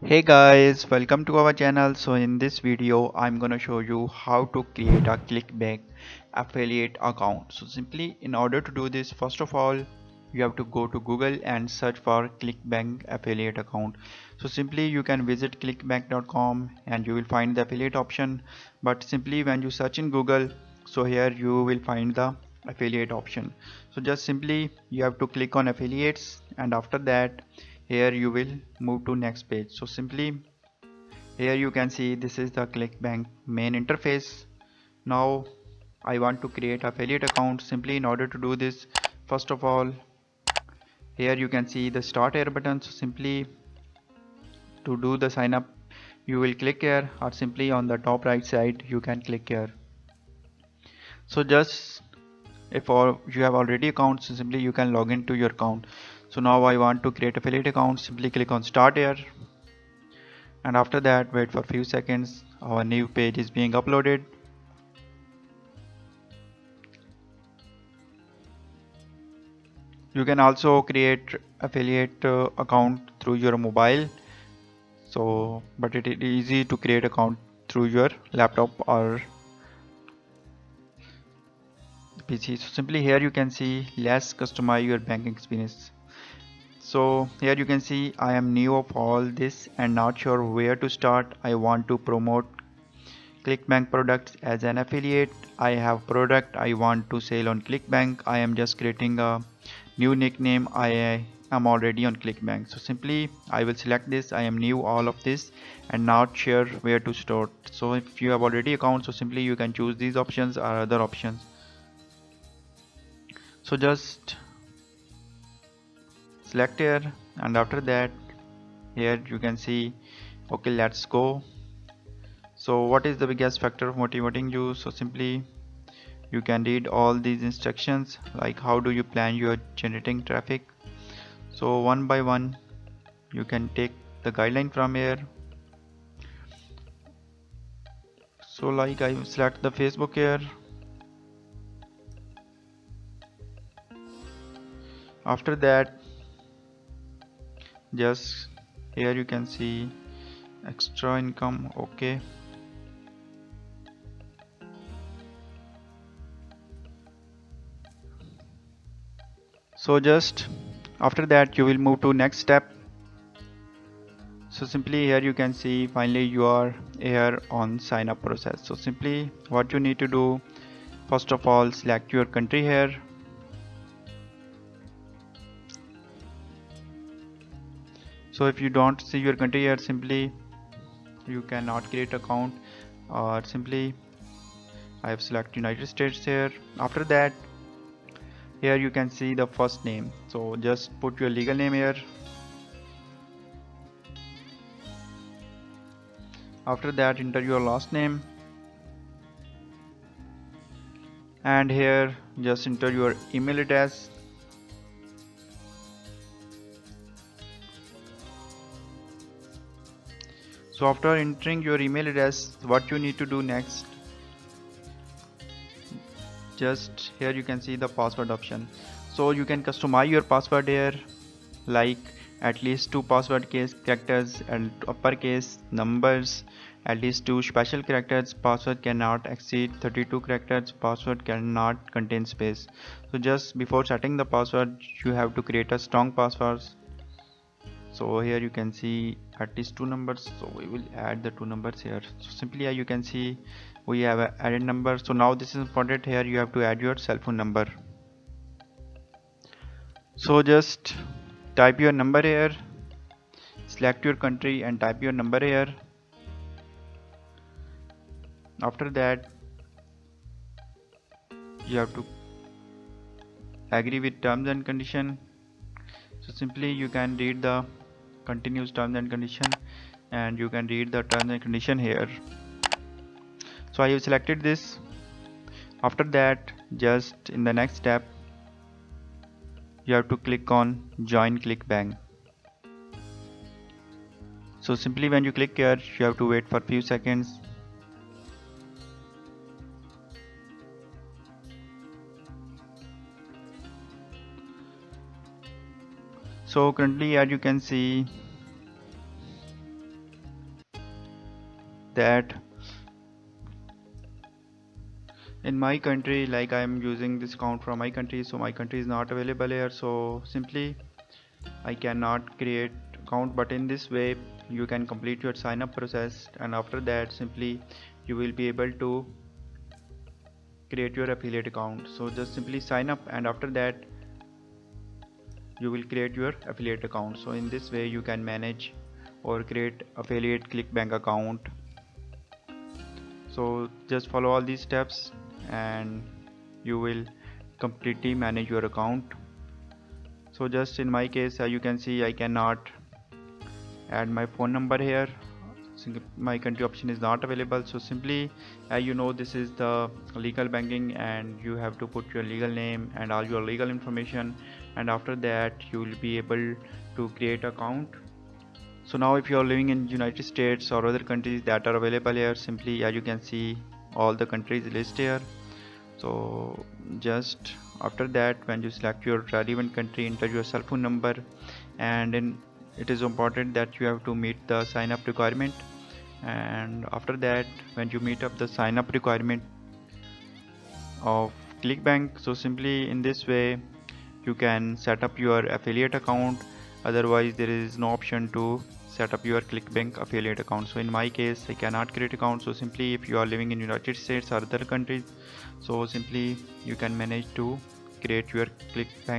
Hey guys, welcome to our channel. So in this video, I'm gonna show you how to create a clickbank affiliate account. So simply in order to do this, first of all, you have to go to Google and search for clickbank affiliate account. So simply you can visit clickbank.com and you will find the affiliate option. But simply when you search in Google, so here you will find the affiliate option. So just simply you have to click on affiliates, and after that here you will move to next page. So simply here you can see this is the clickbank main interface. Now I want to create affiliate account. Simply in order to do this, first of all, here you can see the start here button. So simply to do the sign up, you will click here, or simply on the top right side you can click here. So just if all you have already account, so simply you can log into your account. So now I want to create affiliate account. Simply click on start here, and after that wait for a few seconds. Our new page is being uploaded. You can also create affiliate account through your mobile, so but it is easy to create account through your laptop or PC. So simply here you can see let's customize your banking experience. So here you can see I am new of all this and not sure where to start. I want to promote Clickbank products as an affiliate. I have product I want to sell on Clickbank. I am just creating a new nickname. I am already on Clickbank. So simply I will select this. I am new all of this and not sure where to start. So if you have already account, so simply you can choose these options or other options. So just select here, and after that here you can see okay, let's go. So what is the biggest factor of motivating you? So simply you can read all these instructions, like how do you plan your generating traffic. So one by one you can take the guideline from here. So like I select the Facebook here. After that just here you can see extra income. Okay, so just after that you will move to next step. So simply here you can see finally you are here on sign up process. So simply what you need to do, first of all select your country here. So if you don't see your country here, simply you cannot create account, or simply I have selected United States here. After that here you can see the first name, so just put your legal name here. After that enter your last name, and here just enter your email address. So after entering your email address, what you need to do next, just here you can see the password option. So you can customize your password here, like at least two password case characters and uppercase numbers, at least two special characters. Password cannot exceed 32 characters. Password cannot contain space. So just before setting the password you have to create a strong password. So here you can see at least two numbers, so we will add the two numbers here. So simply you can see we have a added number. So now this is important, here you have to add your cell phone number. So just type your number here, select your country and type your number here. After that you have to agree with terms and condition. So simply you can read the continuous terms and condition, and you can read the terms and condition here. So I have selected this. After that just in the next step you have to click on join clickbank. So simply when you click here you have to wait for few seconds. So currently as you can see that in my country, like I am using this account from my country, so my country is not available here, so simply I cannot create account. But in this way you can complete your sign up process, and after that simply you will be able to create your affiliate account. So just simply sign up, and after that you will create your affiliate account. So in this way you can manage or create affiliate clickbank account. So just follow all these steps and you will completely manage your account. So just in my case, you can see I cannot add my phone number here. My country option is not available. So simply you know, this is the legal banking and you have to put your legal name and all your legal information, and after that you will be able to create account. So now if you are living in United States or other countries that are available here, simply as you can see all the countries list here. So just after that, when you select your relevant country, enter your cell phone number, and then it is important that you have to meet the sign up requirement. And after that, when you meet up the sign up requirement of clickbank, so simply in this way you can set up your affiliate account. Otherwise there is no option to set up your clickbank affiliate account. So in my case I cannot create account. So simply if you are living in United States or other countries, so simply you can manage to create your clickbank